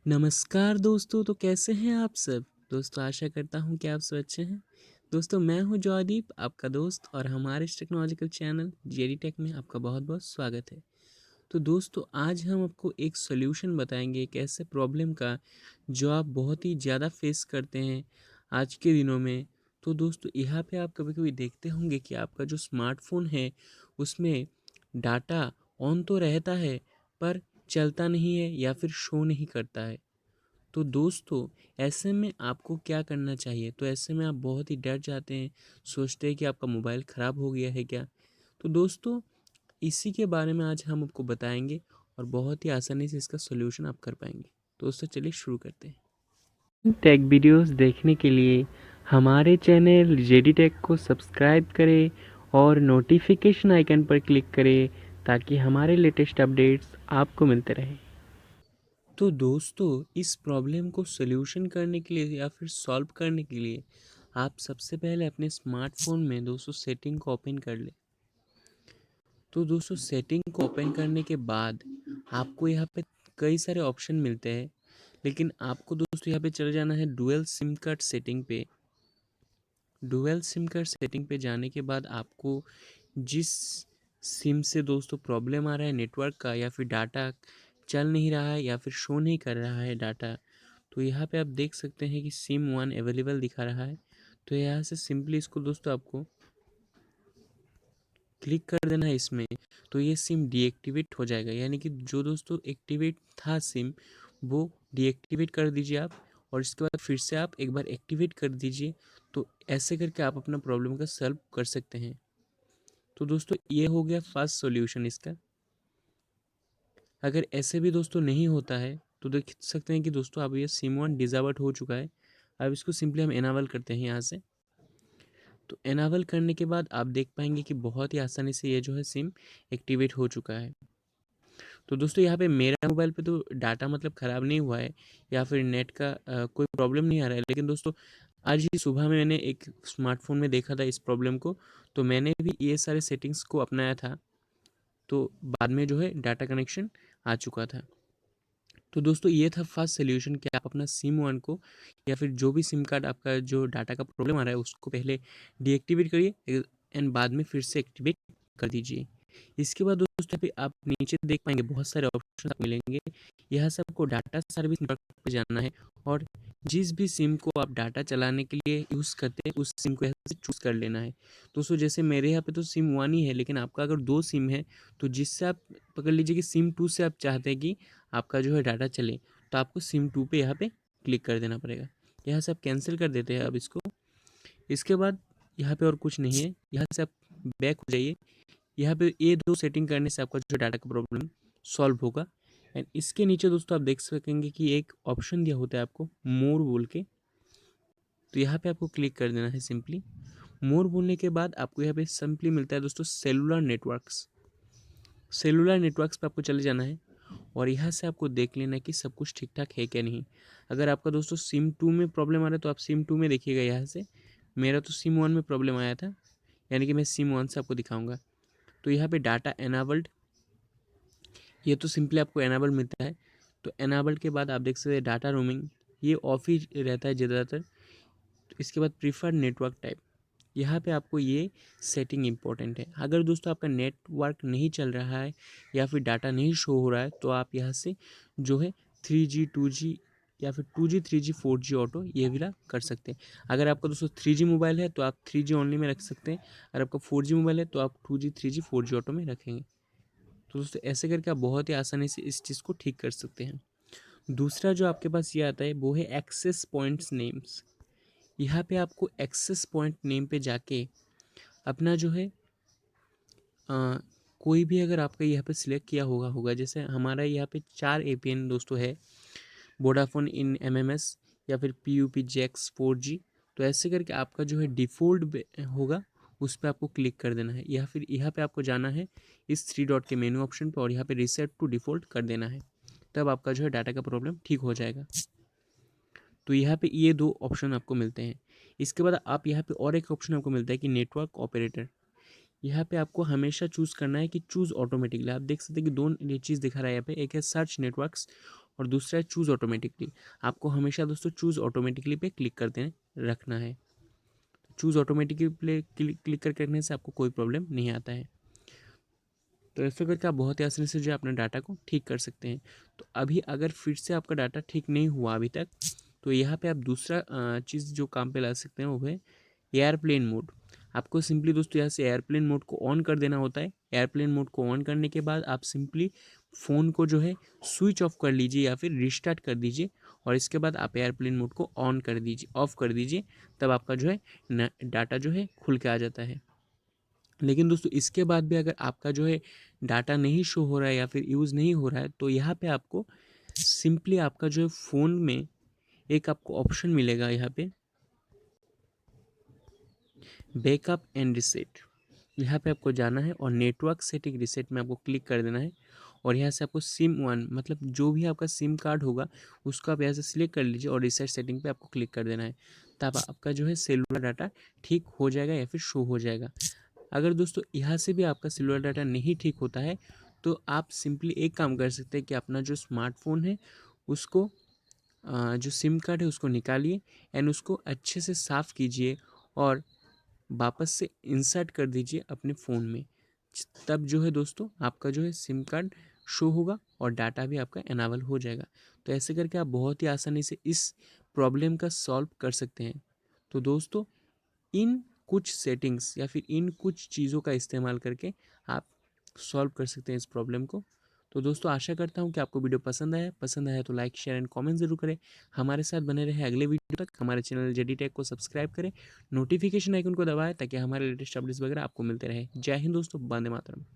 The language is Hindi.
नमस्कार दोस्तों, तो कैसे हैं आप सब? दोस्तों आशा करता हूँ कि आप सब अच्छे हैं। दोस्तों मैं हूँ जॉयदीप, आपका दोस्त, और हमारे इस टेक्नोलॉजिकल चैनल जेडी टेक में आपका बहुत-बहुत स्वागत है। तो दोस्तों आज हम आपको एक सॉल्यूशन बताएँगे एक ऐसे प्रॉब्लम का जो आप बहुत ही ज़्यादा फेस करते हैं आज के दिनों में। तो दोस्तों यहाँ पे आप कभी-कभी देखते होंगे कि आपका जो स्मार्टफ़ोन है उसमें डाटा ऑन तो रहता है पर चलता नहीं है या फिर शो नहीं करता है। तो दोस्तों ऐसे में आपको क्या करना चाहिए? तो ऐसे में आप बहुत ही डर जाते हैं, सोचते हैं कि आपका मोबाइल ख़राब हो गया है क्या? तो दोस्तों इसी के बारे में आज हम आपको बताएँगे और बहुत ही आसानी से इसका सॉल्यूशन आप कर पाएँगे। दोस्तों चलिए शुरू करते हैं। टेक वीडियोस देखने के लिए हमारे चैनल जेडी टेक को सब्सक्राइब करें और नोटिफिकेशन आइकन पर क्लिक करें ताकि हमारे लेटेस्ट अपडेट्स आपको मिलते रहें। तो दोस्तों इस प्रॉब्लम को सॉल्यूशन करने के लिए या फिर सॉल्व करने के लिए आप सबसे पहले अपने स्मार्टफोन में दोस्तों सेटिंग को ओपन कर लें। तो दोस्तों सेटिंग को ओपन करने के बाद आपको यहाँ पे कई सारे ऑप्शन मिलते हैं, लेकिन आपको दोस्तों यहाँ पे चले जाना है डुअल सिम कार्ड सेटिंग पे। डुअल सिम कार्ड सेटिंग पे जाने के बाद आपको जिस सिम से दोस्तों प्रॉब्लम आ रहा है नेटवर्क का, या फिर डाटा चल नहीं रहा है या फिर शो नहीं कर रहा है डाटा, तो यहाँ पे आप देख सकते हैं कि सिम 1 अवेलेबल दिखा रहा है। तो यहाँ से सिंपली इसको दोस्तों आपको क्लिक कर देना है इसमें। तो ये सिम डीएक्टिवेट हो जाएगा, यानी कि जो दोस्तों एक्टिवेट था सिम वो डीएक्टिवेट कर दीजिए आप, और इसके बाद फिर से आप एक बार एक्टिवेट कर दीजिए। तो ऐसे करके आप अपना प्रॉब्लम का सॉल्व कर सकते हैं। तो दोस्तों ये हो गया फर्स्ट सॉल्यूशन इसका। अगर ऐसे भी दोस्तों नहीं होता है तो देख सकते हैं कि दोस्तों अब ये सिम 1 डिज़ेबल हो चुका है। अब इसको सिंपली हम एनाबल करते हैं यहाँ से। तो एनाबल करने के बाद आप देख पाएंगे कि बहुत ही आसानी से ये जो है सिम एक्टिवेट हो चुका है। तो दोस्तों यहाँ पे मेरा मोबाइल पे तो डाटा मतलब ख़राब नहीं हुआ है या फिर नेट का कोई प्रॉब्लम नहीं आ रहा है, लेकिन दोस्तों आज ही सुबह में मैंने एक स्मार्टफोन में देखा था इस प्रॉब्लम को। तो मैंने भी ये सारे सेटिंग्स को अपनाया था, तो बाद में जो है डाटा कनेक्शन आ चुका था। तो दोस्तों ये था फर्स्ट सॉल्यूशन कि आप अपना सिम 1 को या फिर जो भी सिम कार्ड आपका जो डाटा का प्रॉब्लम आ रहा है उसको पहले डीएक्टिवेट करिए एंड बाद में फिर से एक्टिवेट कर दीजिए। इसके बाद दोस्तों यहाँ पे आप नीचे देख पाएंगे बहुत सारे ऑप्शन आपको मिलेंगे। यहाँ से आपको डाटा सर्विस नेटवर्क पे जाना है और जिस भी सिम को आप डाटा चलाने के लिए यूज़ करते हैं उस सिम को यहाँ से चूज़ कर लेना है। दोस्तों जैसे मेरे यहाँ पे तो सिम 1 ही है, लेकिन आपका अगर 2 सिम है तो जिससे आप पकड़ लीजिए कि सिम 2 से आप चाहते हैं कि आपका जो है डाटा चले, तो आपको सिम 2 पे यहाँ पे क्लिक कर देना पड़ेगा। यहाँ से आप कैंसिल कर देते हैं अब इसको। इसके बाद यहाँ पे और कुछ नहीं है, यहाँ से आप बैक हो जाइए। यहाँ पे ये 2 सेटिंग करने से आपका जो डाटा का प्रॉब्लम सॉल्व होगा। एंड इसके नीचे दोस्तों आप देख सकेंगे कि एक ऑप्शन दिया होता है आपको मोर बोल के। तो यहाँ पे आपको क्लिक कर देना है सिंपली। मोर बोलने के बाद आपको यहाँ पे सिंपली मिलता है दोस्तों सेलुलर नेटवर्क्स। सेलुलर नेटवर्क्स पे आपको चले जाना है और यहाँ से आपको देख लेना है कि सब कुछ ठीक ठाक है क्या नहीं। अगर आपका दोस्तों सिम 2 में प्रॉब्लम आ रहा है तो आप सिम 2 में देखिएगा यहाँ से। मेरा तो सिम 1 में प्रॉब्लम आया था, यानी कि मैं सिम 1 से आपको दिखाऊंगा। तो यहाँ पे डाटा एनाबल्ड, ये तो सिंपली आपको एनाबल मिलता है। तो एनाबल्ड के बाद आप देख सकते हैं डाटा रोमिंग, ये ऑफ ही रहता है ज़्यादातर। तो इसके बाद प्रीफर्ड नेटवर्क टाइप, यहाँ पे आपको ये सेटिंग इम्पोर्टेंट है। अगर दोस्तों आपका नेटवर्क नहीं चल रहा है या फिर डाटा नहीं शो हो रहा है तो आप यहाँ से जो है 3G 2G या फिर 2G 3G 4G ऑटो ये भी कर सकते हैं। अगर आपका दोस्तों 3G मोबाइल है तो आप 3G ओनली में रख सकते हैं। अगर आपका 4G मोबाइल है तो आप 2G 3G 4G ऑटो में रखेंगे। तो दोस्तों ऐसे करके आप बहुत ही आसानी से इस चीज़ को ठीक कर सकते हैं। दूसरा जो आपके पास ये आता है वो है एक्सेस पॉइंट्स नेम्स। यहाँ पे आपको एक्सेस पॉइंट नेम पे जाके अपना जो है कोई भी अगर आपका यहाँ पे सिलेक्ट किया होगा जैसे हमारा यहाँ पे 4 APN दोस्तों है, वोडाफोन इन MMS या फिर PUP जैक्स 4G। तो ऐसे करके आपका जो है डिफ़ॉल्ट होगा उस पर आपको क्लिक कर देना है, या फिर यहाँ पे आपको जाना है इस 3 डॉट के मेनू ऑप्शन पर और यहाँ पे रीसेट टू डिफ़ॉल्ट कर देना है। तब आपका जो है डाटा का प्रॉब्लम ठीक हो जाएगा। तो यहाँ पे ये 2 ऑप्शन आपको मिलते हैं। इसके बाद आप यहाँ पे और एक ऑप्शन आपको मिलता है कि नेटवर्क ऑपरेटर। यहाँ पे आपको हमेशा चूज़ करना है कि चूज़ ऑटोमेटिकली। आप देख सकते हैं कि 2 ये चीज़ दिखा रहा है यहाँ पे, एक है सर्च नेटवर्क्स और दूसरा है चूज़ ऑटोमेटिकली। आपको हमेशा दोस्तों चूज़ ऑटोमेटिकली पे क्लिक करते रखना है। चूज़ ऑटोमेटिकली पे क्लिक करने से आपको कोई प्रॉब्लम नहीं आता है। तो ऐसा करके आप बहुत ही आसानी से जो है अपने डाटा को ठीक कर सकते हैं। तो अभी अगर फिर से आपका डाटा ठीक नहीं हुआ अभी तक, तो यहाँ पे आप दूसरा चीज़ जो काम पे ला सकते हैं वो है एयरप्लेन मोड। आपको सिंपली दोस्तों यहाँ से एयरप्लेन मोड को ऑन कर देना होता है। एयरप्लेन मोड को ऑन करने के बाद आप सिंपली फ़ोन को जो है स्विच ऑफ कर लीजिए या फिर रिस्टार्ट कर दीजिए, और इसके बाद आप एयरप्लेन मोड को ऑन कर दीजिए, ऑफ कर दीजिए। तब आपका जो है डाटा जो है खुल के आ जाता है। लेकिन दोस्तों इसके बाद भी अगर आपका जो है डाटा नहीं शो हो रहा है या फिर यूज़ नहीं हो रहा है, तो यहाँ पे आपको सिंपली आपका जो है फ़ोन में एक आपको ऑप्शन मिलेगा यहाँ पे, बैकअप एंड रिसेट। यहाँ पे आपको जाना है और नेटवर्क सेटिंग रिसेट में आपको क्लिक कर देना है, और यहाँ से आपको सिम वन मतलब जो भी आपका सिम कार्ड होगा उसको आप यहाँ से सिलेक्ट कर लीजिए और रिसेट सेटिंग पे आपको क्लिक कर देना है। तब आपका जो है सेलुलर डाटा ठीक हो जाएगा या फिर शो हो जाएगा। अगर दोस्तों यहाँ से भी आपका सेलुलर डाटा नहीं ठीक होता है, तो आप सिंपली एक काम कर सकते हैं कि अपना जो स्मार्टफोन है उसको जो सिम कार्ड है उसको निकालिए एंड उसको अच्छे से साफ़ कीजिए और वापस से इंसर्ट कर दीजिए अपने फ़ोन में। तब जो है दोस्तों आपका जो है सिम कार्ड शो होगा और डाटा भी आपका इनेबल हो जाएगा। तो ऐसे करके आप बहुत ही आसानी से इस प्रॉब्लम का सॉल्व कर सकते हैं। तो दोस्तों इन कुछ सेटिंग्स या फिर इन कुछ चीज़ों का इस्तेमाल करके आप सॉल्व कर सकते हैं इस प्रॉब्लम को। तो दोस्तों आशा करता हूँ कि आपको वीडियो पसंद आया तो लाइक शेयर एंड कमेंट जरूर करें। हमारे साथ बने रहे अगले वीडियो तक। हमारे चैनल जेडी टेक को सब्सक्राइब करें, नोटिफिकेशन आइकन को दबाएं ताकि हमारे लेटेस्ट अपडेट्स वगैरह आपको मिलते रहे। जय हिंद दोस्तों, वंदे मातरम।